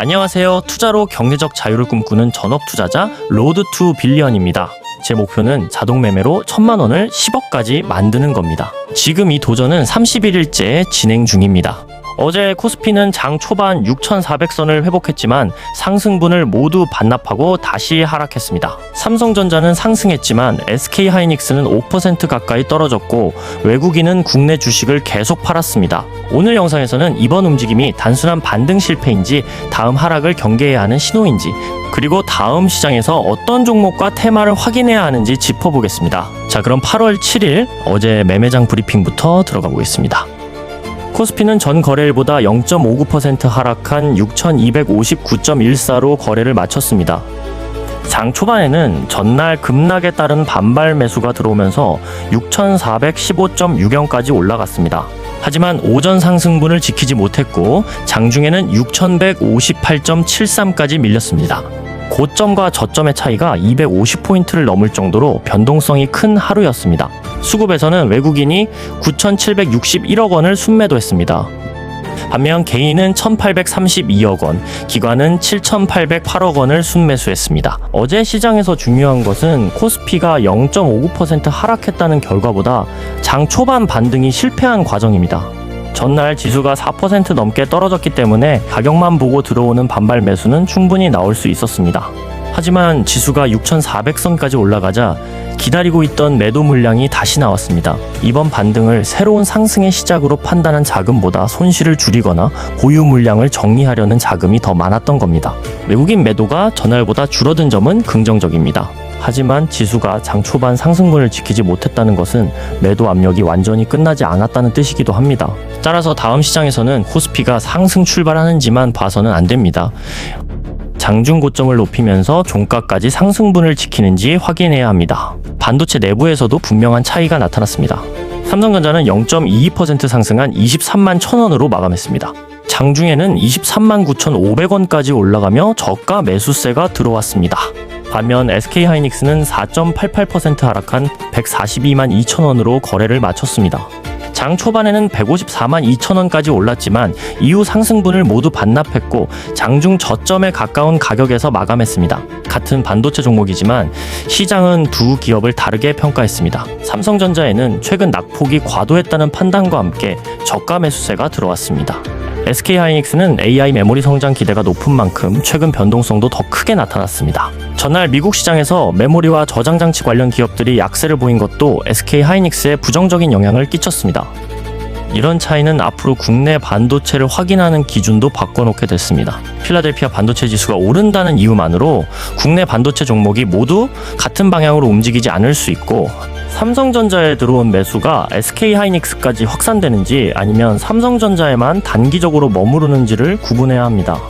안녕하세요. 투자로 경제적 자유를 꿈꾸는 전업 투자자 로드 투 빌리언입니다. 제 목표는 자동 매매로 1000만 원을 10억까지 만드는 겁니다. 지금 이 도전은 31일째 진행 중입니다. 어제 코스피는 장 초반 6,400선을 회복했지만 상승분을 모두 반납하고 다시 하락했습니다. 삼성전자는 상승했지만 SK하이닉스는 5% 가까이 떨어졌고 외국인은 국내 주식을 계속 팔았습니다. 오늘 영상에서는 이번 움직임이 단순한 반등 실패인지 다음 하락을 경계해야 하는 신호인지 그리고 다음 시장에서 어떤 종목과 테마를 확인해야 하는지 짚어보겠습니다. 자, 그럼 8월 7일 어제 매매장 브리핑부터 들어가 보겠습니다. 코스피는 전 거래일보다 0.59% 하락한 6,259.14로 거래를 마쳤습니다. 장 초반에는 전날 급락에 따른 반발 매수가 들어오면서 6,415.60까지 올라갔습니다. 하지만 오전 상승분을 지키지 못했고 장중에는 6,158.73까지 밀렸습니다. 고점과 저점의 차이가 250포인트를 넘을 정도로 변동성이 큰 하루였습니다. 수급에서는 외국인이 9,761억 원을 순매도했습니다. 반면 개인은 1,832억 원, 기관은 7,808억 원을 순매수했습니다. 어제 시장에서 중요한 것은 코스피가 0.59% 하락했다는 결과보다 장 초반 반등이 실패한 과정입니다. 전날 지수가 4% 넘게 떨어졌기 때문에 가격만 보고 들어오는 반발 매수는 충분히 나올 수 있었습니다. 하지만 지수가 6,400선까지 올라가자 기다리고 있던 매도 물량이 다시 나왔습니다. 이번 반등을 새로운 상승의 시작으로 판단한 자금보다 손실을 줄이거나 보유 물량을 정리하려는 자금이 더 많았던 겁니다. 외국인 매도가 전날보다 줄어든 점은 긍정적입니다. 하지만 지수가 장 초반 상승분을 지키지 못했다는 것은 매도 압력이 완전히 끝나지 않았다는 뜻이기도 합니다. 따라서 다음 시장에서는 코스피가 상승 출발하는지만 봐서는 안 됩니다. 장중 고점을 높이면서 종가까지 상승분을 지키는지 확인해야 합니다. 반도체 내부에서도 분명한 차이가 나타났습니다. 삼성전자는 0.22% 상승한 23만 1,000원으로 마감했습니다. 장중에는 23만 9,500원까지 올라가며 저가 매수세가 들어왔습니다. 반면 SK하이닉스는 4.88% 하락한 142만 2,000원으로 거래를 마쳤습니다. 장 초반에는 154만 2천원까지 올랐지만 이후 상승분을 모두 반납했고 장중 저점에 가까운 가격에서 마감했습니다. 같은 반도체 종목이지만 시장은 두 기업을 다르게 평가했습니다. 삼성전자에는 최근 낙폭이 과도했다는 판단과 함께 저가 매수세가 들어왔습니다. SK하이닉스는 AI 메모리 성장 기대가 높은 만큼 최근 변동성도 더 크게 나타났습니다. 전날 미국 시장에서 메모리와 저장장치 관련 기업들이 약세를 보인 것도 SK하이닉스에 부정적인 영향을 끼쳤습니다. 이런 차이는 앞으로 국내 반도체를 확인하는 기준도 바꿔놓게 됐습니다. 필라델피아 반도체 지수가 오른다는 이유만으로 국내 반도체 종목이 모두 같은 방향으로 움직이지 않을 수 있고 삼성전자에 들어온 매수가 SK하이닉스까지 확산되는지 아니면 삼성전자에만 단기적으로 머무르는지를 구분해야 합니다.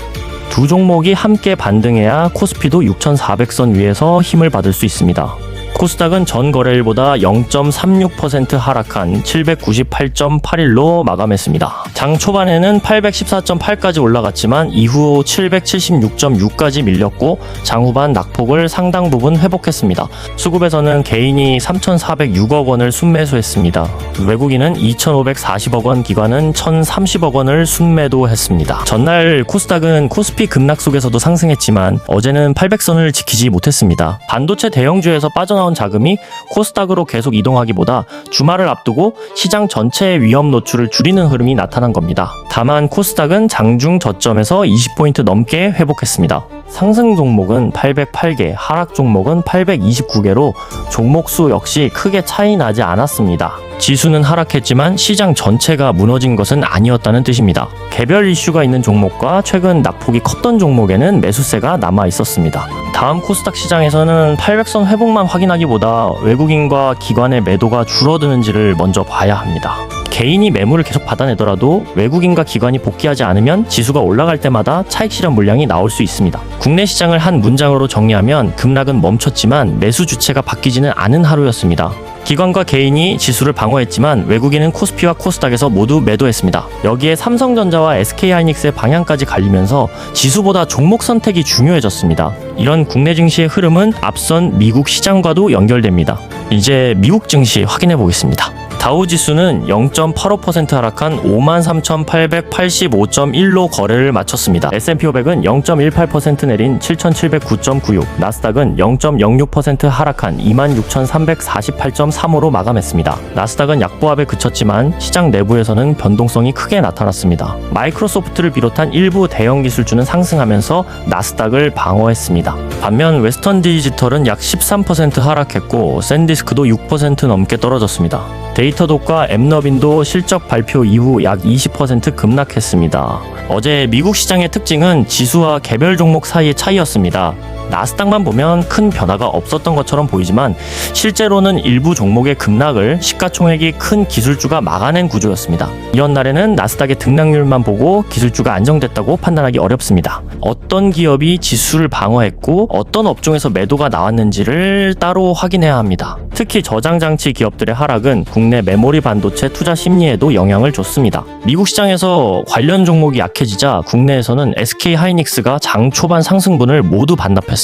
두 종목이 함께 반등해야 코스피도 6,400선 위에서 힘을 받을 수 있습니다. 코스닥은 전 거래일보다 0.36% 하락한 798.81로 마감했습니다. 장 초반에는 814.8까지 올라갔지만 이후 776.6까지 밀렸고 장 후반 낙폭을 상당 부분 회복했습니다. 수급에서는 개인이 3,406억 원을 순매수했습니다. 외국인은 2,540억 원, 기관은 1,030억 원을 순매도했습니다. 전날 코스닥은 코스피 급락 속에서도 상승했지만 어제는 800선을 지키지 못했습니다. 반도체 대형주에서 빠져나온 자금이 코스닥으로 계속 이동하기보다 주말을 앞두고 시장 전체의 위험 노출을 줄이는 흐름이 나타난 겁니다. 다만 코스닥은 장중 저점에서 20포인트 넘게 회복했습니다. 상승 종목은 808개, 하락 종목은 829개로 종목 수 역시 크게 차이 나지 않았습니다. 지수는 하락했지만 시장 전체가 무너진 것은 아니었다는 뜻입니다. 개별 이슈가 있는 종목과 최근 낙폭이 컸던 종목에는 매수세가 남아 있었습니다. 다음 코스닥 시장에서는 800선 회복만 확인하기보다 외국인과 기관의 매도가 줄어드는지를 먼저 봐야 합니다. 개인이 매물을 계속 받아내더라도 외국인과 기관이 복귀하지 않으면 지수가 올라갈 때마다 차익 실현 물량이 나올 수 있습니다. 국내 시장을 한 문장으로 정리하면 급락은 멈췄지만 매수 주체가 바뀌지는 않은 하루였습니다. 기관과 개인이 지수를 방어했지만 외국인은 코스피와 코스닥에서 모두 매도했습니다. 여기에 삼성전자와 SK하이닉스의 방향까지 갈리면서 지수보다 종목 선택이 중요해졌습니다. 이런 국내 증시의 흐름은 앞선 미국 시장과도 연결됩니다. 이제 미국 증시 확인해 보겠습니다. 다우지수는 0.85% 하락한 53,885.1로 거래를 마쳤습니다. S&P 500은 0.18% 내린 7,709.96, 나스닥은 0.06% 하락한 26,348.35로 마감했습니다. 나스닥은 약보합에 그쳤지만 시장 내부에서는 변동성이 크게 나타났습니다. 마이크로소프트를 비롯한 일부 대형 기술주는 상승하면서 나스닥을 방어했습니다. 반면 웨스턴 디지털은 약 13% 하락했고 샌디스크도 6% 넘게 떨어졌습니다. 데이터독과 앱너빈도 실적 발표 이후 약 20% 급락했습니다. 어제 미국 시장의 특징은 지수와 개별 종목 사이의 차이였습니다. 나스닥만 보면 큰 변화가 없었던 것처럼 보이지만 실제로는 일부 종목의 급락을 시가총액이 큰 기술주가 막아낸 구조였습니다. 이런 날에는 나스닥의 등락률만 보고 기술주가 안정됐다고 판단하기 어렵습니다. 어떤 기업이 지수를 방어했고 어떤 업종에서 매도가 나왔는지를 따로 확인해야 합니다. 특히 저장장치 기업들의 하락은 국내 메모리 반도체 투자 심리에도 영향을 줬습니다. 미국 시장에서 관련 종목이 약해지자 국내에서는 SK 하이닉스가 장 초반 상승분을 모두 반납했습니다.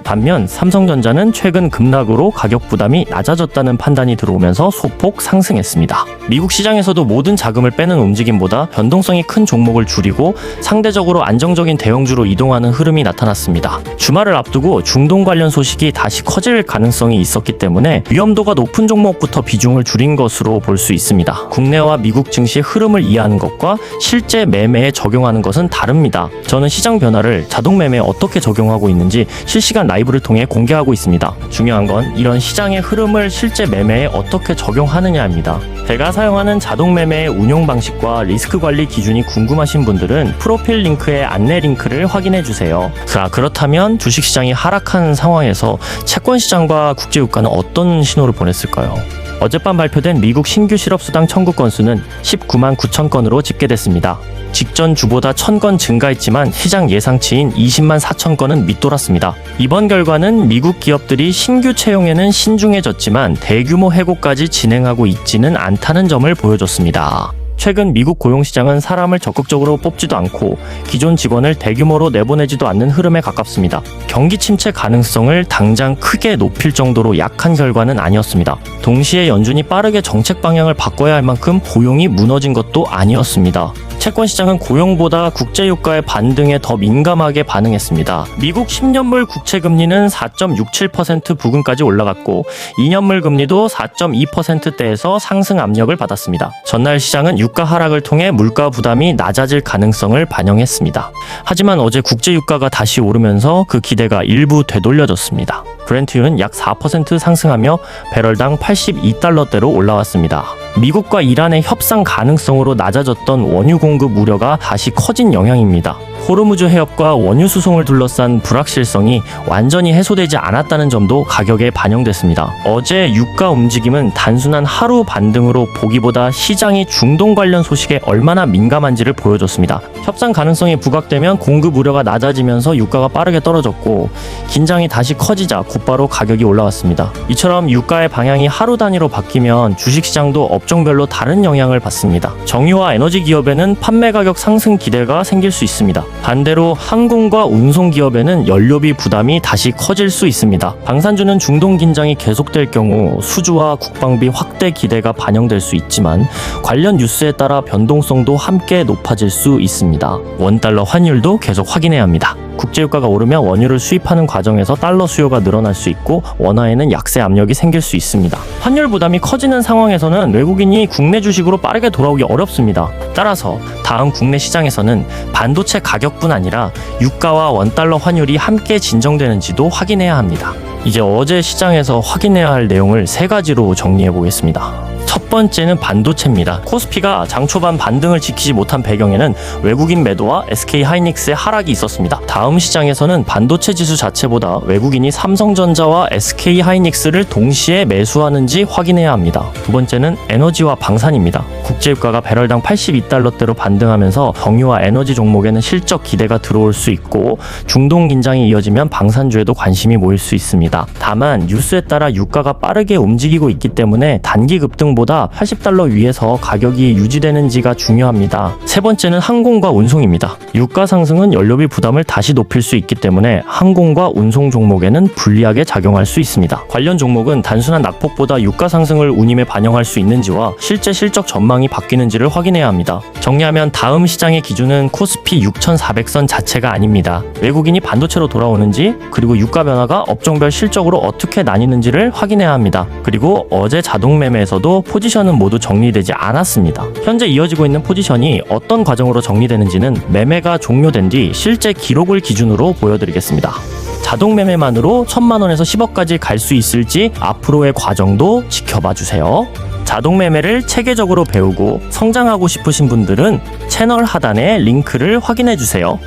반면 삼성전자는 최근 급락으로 가격 부담이 낮아졌다는 판단이 들어오면서 소폭 상승했습니다. 미국 시장에서도 모든 자금을 빼는 움직임보다 변동성이 큰 종목을 줄이고 상대적으로 안정적인 대형주로 이동하는 흐름이 나타났습니다. 주말을 앞두고 중동 관련 소식이 다시 커질 가능성이 있었기 때문에 위험도가 높은 종목부터 비중을 줄인 것으로 볼 수 있습니다. 국내와 미국 증시의 흐름을 이해하는 것과 실제 매매에 적용하는 것은 다릅니다. 저는 시장 변화를 자동 매매에 어떻게 적용하고 있는지 실시간 라이브를 통해 공개하고 있습니다. 중요한 건 이런 시장의 흐름을 실제 매매에 어떻게 적용하느냐입니다. 제가 사용하는 자동 매매의 운용 방식과 리스크 관리 기준이 궁금하신 분들은 프로필 링크의 안내 링크를 확인해 주세요. 자, 그렇다면 주식시장이 하락한 상황에서 채권시장과 국제유가는 어떤 신호를 보냈을까요? 어젯밤 발표된 미국 신규 실업수당 청구 건수는 19만 9천 건으로 집계됐습니다. 직전 주보다 1,000건 증가했지만 시장 예상치인 20만 4천 건은 밑돌았습니다. 이번 결과는 미국 기업들이 신규 채용에는 신중해졌지만 대규모 해고까지 진행하고 있지는 않다는 점을 보여줬습니다. 최근 미국 고용시장은 사람을 적극적으로 뽑지도 않고 기존 직원을 대규모로 내보내지도 않는 흐름에 가깝습니다. 경기 침체 가능성을 당장 크게 높일 정도로 약한 결과는 아니었습니다. 동시에 연준이 빠르게 정책 방향을 바꿔야 할 만큼 고용이 무너진 것도 아니었습니다. 채권시장은 고용보다 국제유가의 반등에 더 민감하게 반응했습니다. 미국 10년물 국채금리는 4.67% 부근까지 올라갔고 2년물 금리도 4.2%대에서 상승 압력을 받았습니다. 전날 시장은 유가 하락을 통해 물가 부담이 낮아질 가능성을 반영했습니다. 하지만 어제 국제유가가 다시 오르면서 그 기대가 일부 되돌려졌습니다. 브렌트유는 약 4% 상승하며 배럴당 82달러대로 올라왔습니다. 미국과 이란의 협상 가능성으로 낮아졌던 원유 공급 우려가 다시 커진 영향입니다. 호르무즈 해협과 원유 수송을 둘러싼 불확실성이 완전히 해소되지 않았다는 점도 가격에 반영됐습니다. 어제 유가 움직임은 단순한 하루 반등으로 보기보다 시장이 중동 관련 소식에 얼마나 민감한지를 보여줬습니다. 협상 가능성이 부각되면 공급 우려가 낮아지면서 유가가 빠르게 떨어졌고 긴장이 다시 커지자 곧바로 가격이 올라왔습니다. 이처럼 유가의 방향이 하루 단위로 바뀌면 주식시장도 업종별로 다른 영향을 받습니다. 정유와 에너지 기업에는 판매 가격 상승 기대가 생길 수 있습니다. 반대로 항공과 운송 기업에는 연료비 부담이 다시 커질 수 있습니다. 방산주는 중동 긴장이 계속될 경우 수주와 국방비 확대 기대가 반영될 수 있지만 관련 뉴스에 따라 변동성도 함께 높아질 수 있습니다. 원달러 환율도 계속 확인해야 합니다. 국제유가가 오르면 원유를 수입하는 과정에서 달러 수요가 늘어날 수 있고 원화에는 약세 압력이 생길 수 있습니다. 환율 부담이 커지는 상황에서는 외국인이 국내 주식으로 빠르게 돌아오기 어렵습니다. 따라서 다음 국내 시장에서는 반도체 가격뿐 아니라 유가와 원달러 환율이 함께 진정되는지도 확인해야 합니다. 이제 어제 시장에서 확인해야 할 내용을 3가지로 정리해 보겠습니다. 첫 번째는 반도체입니다. 코스피가 장 초반 반등을 지키지 못한 배경에는 외국인 매도와 SK 하이닉스의 하락이 있었습니다. 다음 시장에서는 반도체 지수 자체보다 외국인이 삼성전자와 SK 하이닉스를 동시에 매수하는지 확인해야 합니다. 두 번째는 에너지와 방산입니다. 국제유가가 배럴당 82달러대로 반등하면서 정유와 에너지 종목에는 실적 기대가 들어올 수 있고 중동 긴장이 이어지면 방산주에도 관심이 모일 수 있습니다. 다만 뉴스에 따라 유가가 빠르게 움직이고 있기 때문에 단기 급등보다 주가가 $80 위에서 가격이 유지되는지가 중요합니다. 세 번째는 항공과 운송입니다. 유가 상승은 연료비 부담을 다시 높일 수 있기 때문에 항공과 운송 종목에는 불리하게 작용할 수 있습니다. 관련 종목은 단순한 낙폭보다 유가 상승을 운임에 반영할 수 있는지와 실제 실적 전망이 바뀌는지를 확인해야 합니다. 정리하면 다음 시장의 기준은 코스피 6400선 자체가 아닙니다. 외국인이 반도체로 돌아오는지, 그리고 유가 변화가 업종별 실적으로 어떻게 나뉘는지를 확인해야 합니다. 그리고 어제 자동 매매에서도 포지션은 모두 정리되지 않았습니다. 현재 이어지고 있는 포지션이 어떤 과정으로 정리되는지는 매매가 종료된 뒤 실제 기록을 기준으로 보여드리겠습니다. 자동 매매만으로 1000만원에서 10억까지 갈 수 있을지 앞으로의 과정도 지켜봐 주세요. 자동 매매를 체계적으로 배우고 성장하고 싶으신 분들은 채널 하단의 링크를 확인해 주세요.